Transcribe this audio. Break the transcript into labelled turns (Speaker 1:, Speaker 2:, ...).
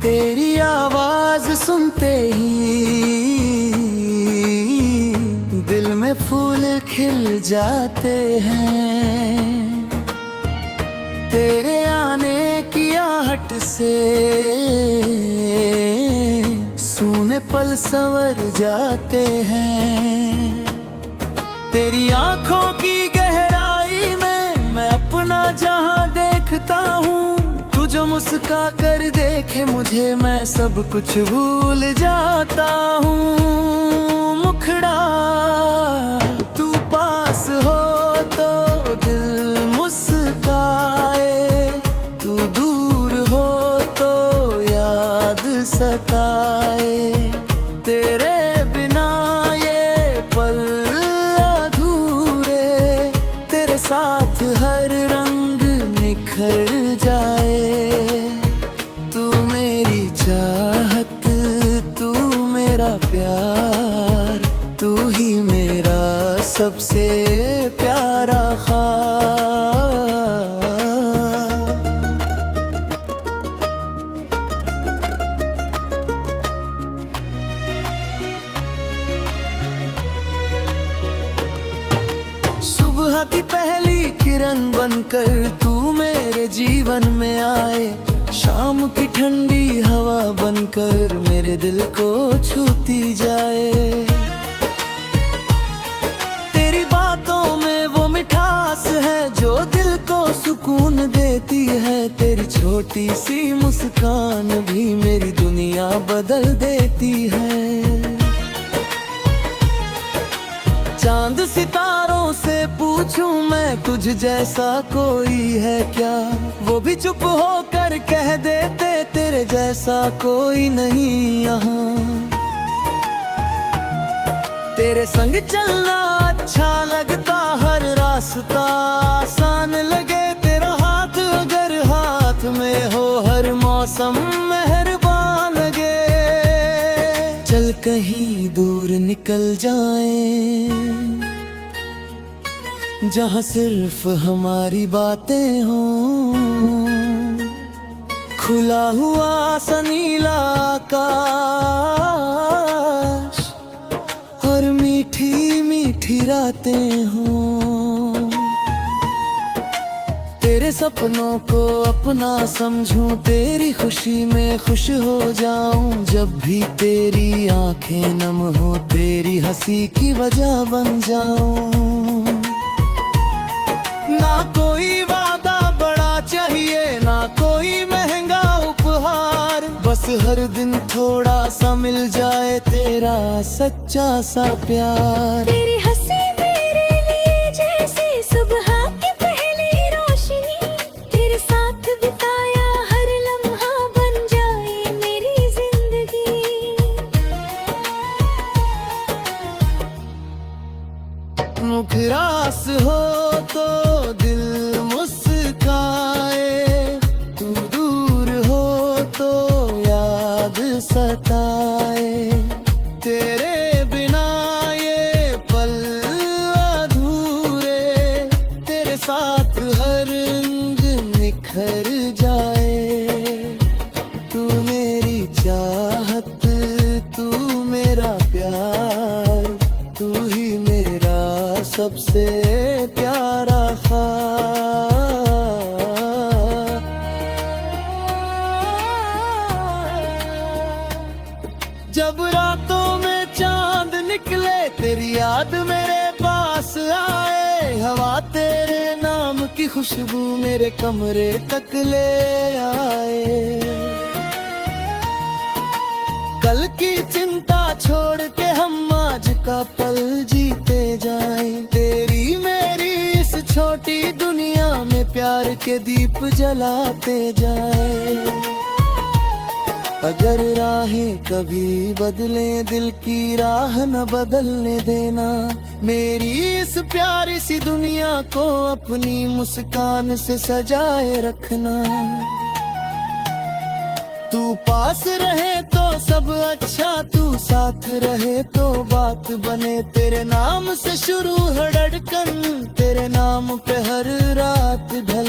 Speaker 1: तेरी आवाज सुनते ही दिल में फूल खिल जाते हैं। तेरे आने की आहट से सूने पल संवर जाते हैं। तेरी आंखों की गहराई में मैं अपना जहां देखता हूँ। तू जो मुस्का कर देखे मुझे, मैं सब कुछ भूल जाता हूँ। मुखड़ा तू पास हो तो दिल मुस्काए, तू दूर हो तो याद सताए। तेरे बिना ये पल अधूरे, तेरे साथ हर रंग निखर जाए। तू मेरी चाहत, तू मेरा प्यार, तू ही मेरा सबसे प्यारा ख्वाब। सुबह की पहली किरण बनकर तू मेरे जीवन में आए। शाम की ठंडी हवा बनकर मेरे दिल को छूती जाए। तेरी बातों में वो मिठास है जो दिल को सुकून देती है। तेरी छोटी सी मुस्कान भी मेरी दुनिया बदल देती है। चांद सितारों से पूछूं मैं, तुझ जैसा कोई है क्या? वो भी चुप होकर कह देते तेरे जैसा कोई नहीं यहाँ। तेरे संग चलना अच्छा लगता, हर रास्ता आसान लगे। तेरा हाथ अगर हाथ में हो, हर मौसम मेहरबान लगे। चल कहीं दूर निकल जाएं, जहाँ सिर्फ हमारी बातें हों। खुला हुआ सा नीला आकाश और मीठी मीठी रातें हों। तेरे सपनों को अपना समझूं, तेरी खुशी में खुश हो जाऊं। जब भी तेरी आंखें नम हो, तेरी हंसी की वजह बन जाऊं। ना कोई वादा बड़ा चाहिए, ना कोई महंगा उपहार। बस हर दिन थोड़ा सा मिल जाए तेरा सच्चा सा प्यार।
Speaker 2: तेरी हंसी मेरे लिए जैसे सुबह की पहली रोशनी। तेरे साथ बिताया हर लम्हा बन जाए मेरी जिंदगी।
Speaker 1: मुखरास हो तो दिल मुस्काए, तू दूर हो तो याद सताए। तेरे बिना ये पल अधूरे, तेरे साथ हर रंग निखर जाए। तू मेरी चाहत, तू मेरा प्यार, तू ही मेरा सबसे प्यारा ख्वाब। जब रातों में चांद निकले, तेरी याद मेरे पास आए। हवा तेरे नाम की खुशबू मेरे कमरे तक ले आए। कल की चिंता छोड़ के हम आज का पल जीते जाएं। तेरी मेरी इस छोटी दुनिया में प्यार के दीप जलाते जाएं। अगर राहें कभी बदले, दिल की राह न बदलने देना। मेरी इस प्यारी सी दुनिया को अपनी मुस्कान से सजाए रखना। तू पास रहे तो सब अच्छा, तू साथ रहे तो बात बने। तेरे नाम से शुरू है धड़कन, तेरे नाम पे हर रात ढले।